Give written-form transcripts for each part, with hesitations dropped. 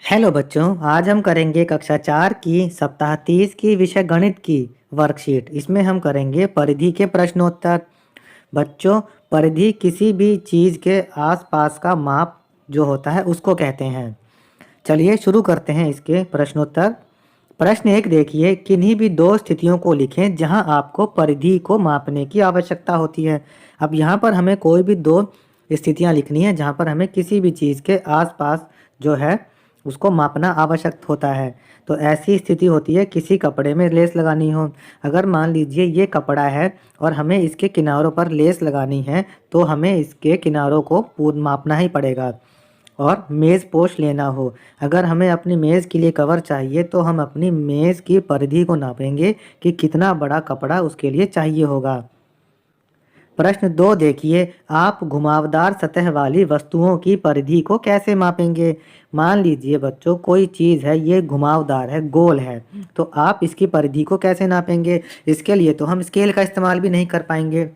Hello बच्चों, आज हम करेंगे कक्षा 4 की सप्ताह 30 की विषय गणित की वर्कशीट। इसमें हम करेंगे परिधि के प्रश्नोत्तर। बच्चों, परिधि किसी भी चीज़ के आसपास का माप जो होता है उसको कहते हैं। चलिए शुरू करते हैं इसके प्रश्नोत्तर। प्रश्न एक देखिए, किन्हीं भी दो स्थितियों को लिखें जहां आपको परिधि को मापने की आवश्यकता होती है। अब यहाँ पर हमें कोई भी दो स्थितियां लिखनी है जहां पर हमें किसी भी चीज़ के आसपास जो है उसको मापना आवश्यक होता है। तो ऐसी स्थिति होती है किसी कपड़े में लेस लगानी हो। अगर मान लीजिए ये कपड़ा है और हमें इसके किनारों पर लेस लगानी है तो हमें इसके किनारों को पूर्ण मापना ही पड़ेगा। और मेज़ पोश लेना हो, अगर हमें अपनी मेज़ के लिए कवर चाहिए तो हम अपनी मेज़ की परिधि को नापेंगे कि कितना बड़ा कपड़ा उसके लिए चाहिए होगा। प्रश्न दो देखिए, आप घुमावदार सतह वाली वस्तुओं की परिधि को कैसे मापेंगे। मान लीजिए बच्चों, कोई चीज़ है, ये घुमावदार है, गोल है, तो आप इसकी परिधि को कैसे नापेंगे। इसके लिए तो हम स्केल का इस्तेमाल भी नहीं कर पाएंगे।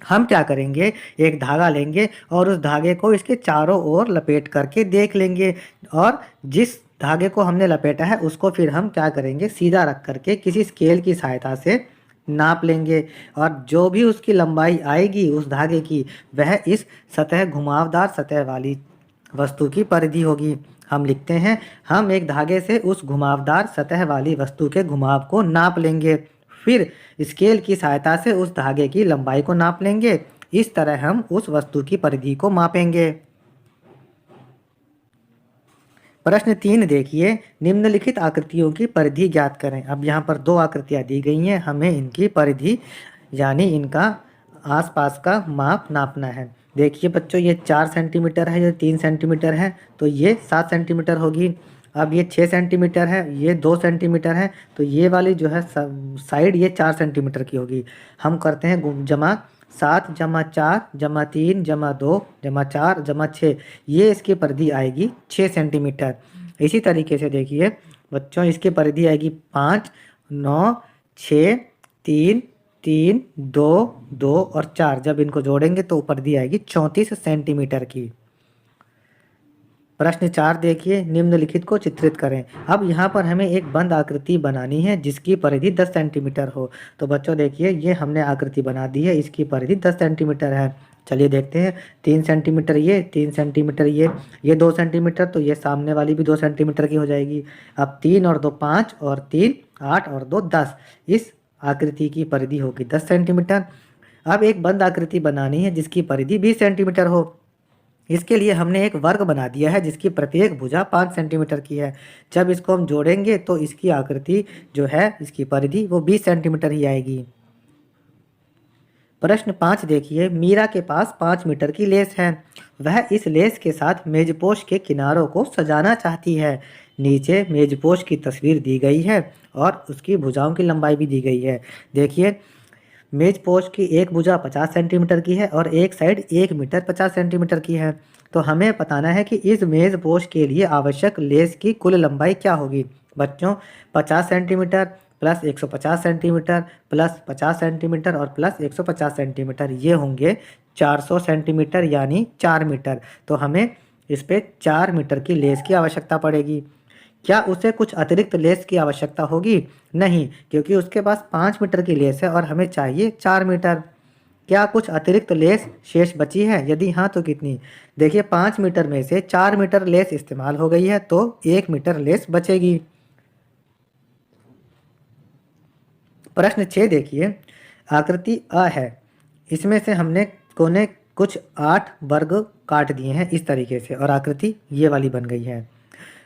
हम क्या करेंगे, एक धागा लेंगे और उस धागे को इसके चारों ओर लपेट करके देख लेंगे और जिस धागे को हमने लपेटा है उसको फिर हम क्या करेंगे, सीधा रख करके किसी स्केल की सहायता से नाप लेंगे और जो भी उसकी लंबाई आएगी उस धागे की, वह इस सतह घुमावदार सतह वाली वस्तु की परिधि होगी। हम लिखते हैं, हम एक धागे से उस घुमावदार सतह वाली वस्तु के घुमाव को नाप लेंगे, फिर स्केल की सहायता से उस धागे की लंबाई को नाप लेंगे। इस तरह हम उस वस्तु की परिधि को मापेंगे। प्रश्न तीन देखिए, निम्नलिखित आकृतियों की परिधि ज्ञात करें। अब यहाँ पर दो आकृतियाँ दी गई हैं, हमें इनकी परिधि यानी इनका आसपास का माप नापना है। देखिए बच्चों, ये 4 सेंटीमीटर है, ये 3 सेंटीमीटर है, तो ये 7 सेंटीमीटर होगी। अब ये 6 सेंटीमीटर है, ये 2 सेंटीमीटर है, तो ये वाली जो है साइड ये 4 सेंटीमीटर की होगी। हम करते हैं जमा 7 जमा 4 जमा 3 जमा 2 जमा 4 जमा 6, ये इसकी परिधि आएगी 6 सेंटीमीटर। इसी तरीके से देखिए बच्चों, इसकी परिधि आएगी 5 9 6 3 3 2 2 और 4, जब इनको जोड़ेंगे तो परिधि आएगी 34 सेंटीमीटर की। प्रश्न चार देखिए, निम्नलिखित को चित्रित करें। अब यहाँ पर हमें एक बंद आकृति बनानी है जिसकी परिधि 10 सेंटीमीटर हो। तो बच्चों देखिए, ये हमने आकृति बना दी है, इसकी परिधि 10 सेंटीमीटर है। चलिए देखते हैं, 3 सेंटीमीटर ये, 3 सेंटीमीटर ये 2 सेंटीमीटर, तो ये सामने वाली भी 2 सेंटीमीटर की हो जाएगी। अब 3 और 2 5 और 3 8 और 2 10, इस आकृति की परिधि होगी 10 सेंटीमीटर। अब एक बंद आकृति बनानी है जिसकी परिधि 20 सेंटीमीटर हो। इसके लिए हमने एक वर्ग बना दिया है जिसकी प्रत्येक भुजा 5 सेंटीमीटर की है। जब इसको हम जोड़ेंगे तो इसकी आकृति जो है, इसकी परिधि वो 20 सेंटीमीटर ही आएगी। प्रश्न 5 देखिए, मीरा के पास 5 मीटर की लेस है। वह इस लेस के साथ मेजपोश के किनारों को सजाना चाहती है। नीचे मेजपोश की तस्वीर दी गई है और उसकी भुजाओं की लंबाई भी दी गई है। देखिए, मेज पोस्ट की एक भुजा 50 सेंटीमीटर की है और एक साइड 1 मीटर 50 सेंटीमीटर की है। तो हमें बताना है कि इस मेज पोस्ट के लिए आवश्यक लेस की कुल लंबाई क्या होगी। बच्चों, 50 centimetre plus 150 centimetre plus 50 centimetre और प्लस 150 सेंटीमीटर, ये होंगे 400 सेंटीमीटर यानी 4 मीटर। तो हमें इस पर 4 मीटर की लेस की आवश्यकता पड़ेगी। क्या उसे कुछ अतिरिक्त लेस की आवश्यकता होगी? नहीं, क्योंकि उसके पास 5 मीटर की लेस है और हमें चाहिए 4 मीटर। क्या कुछ अतिरिक्त लेस शेष बची है? यदि हाँ तो कितनी? देखिए, 5 मीटर में से 4 मीटर लेस इस्तेमाल हो गई है तो 1 मीटर लेस बचेगी। प्रश्न 6 देखिए, आकृति अ है, इसमें से हमने कोने कुछ 8 वर्ग काट दिए हैं इस तरीके से और आकृति ये वाली बन गई है।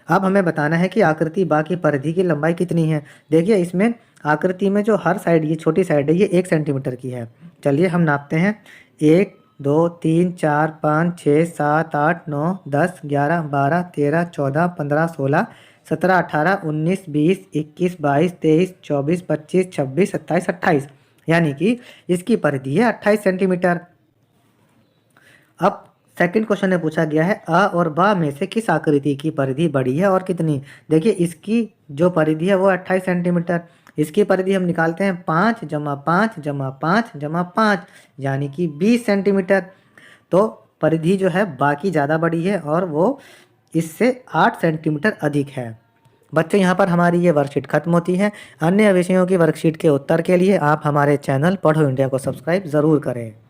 अब हमें बताना है कि आकृति बा की परिधि की लंबाई कितनी है। देखिए, इसमें आकृति में जो हर साइड, ये छोटी साइड है, ये 1 सेंटीमीटर की है। चलिए हम नापते हैं, 1 2 3 4 5 6 7 8 9 10 11 12 13 14 15 16 17 18 19 20 21 22 23 24 25 26 27 28, यानी कि इसकी परिधि है 28 सेंटीमीटर। अब सेकंड क्वेश्चन में पूछा गया है, अ और ब में से किस आकृति की परिधि बड़ी है और कितनी। देखिए, इसकी जो परिधि है वो 28 सेंटीमीटर। इसकी परिधि हम निकालते हैं, 5 जमा 5 जमा 5 जमा 5 यानी कि 20 सेंटीमीटर। तो परिधि जो है बाकी ज़्यादा बड़ी है और वो इससे 8 सेंटीमीटर अधिक है। बच्चों यहाँ पर हमारी ये वर्कशीट खत्म होती है। अन्य विषयों की वर्कशीट के उत्तर के लिए आप हमारे चैनल पढ़ो इंडिया को सब्सक्राइब ज़रूर करें।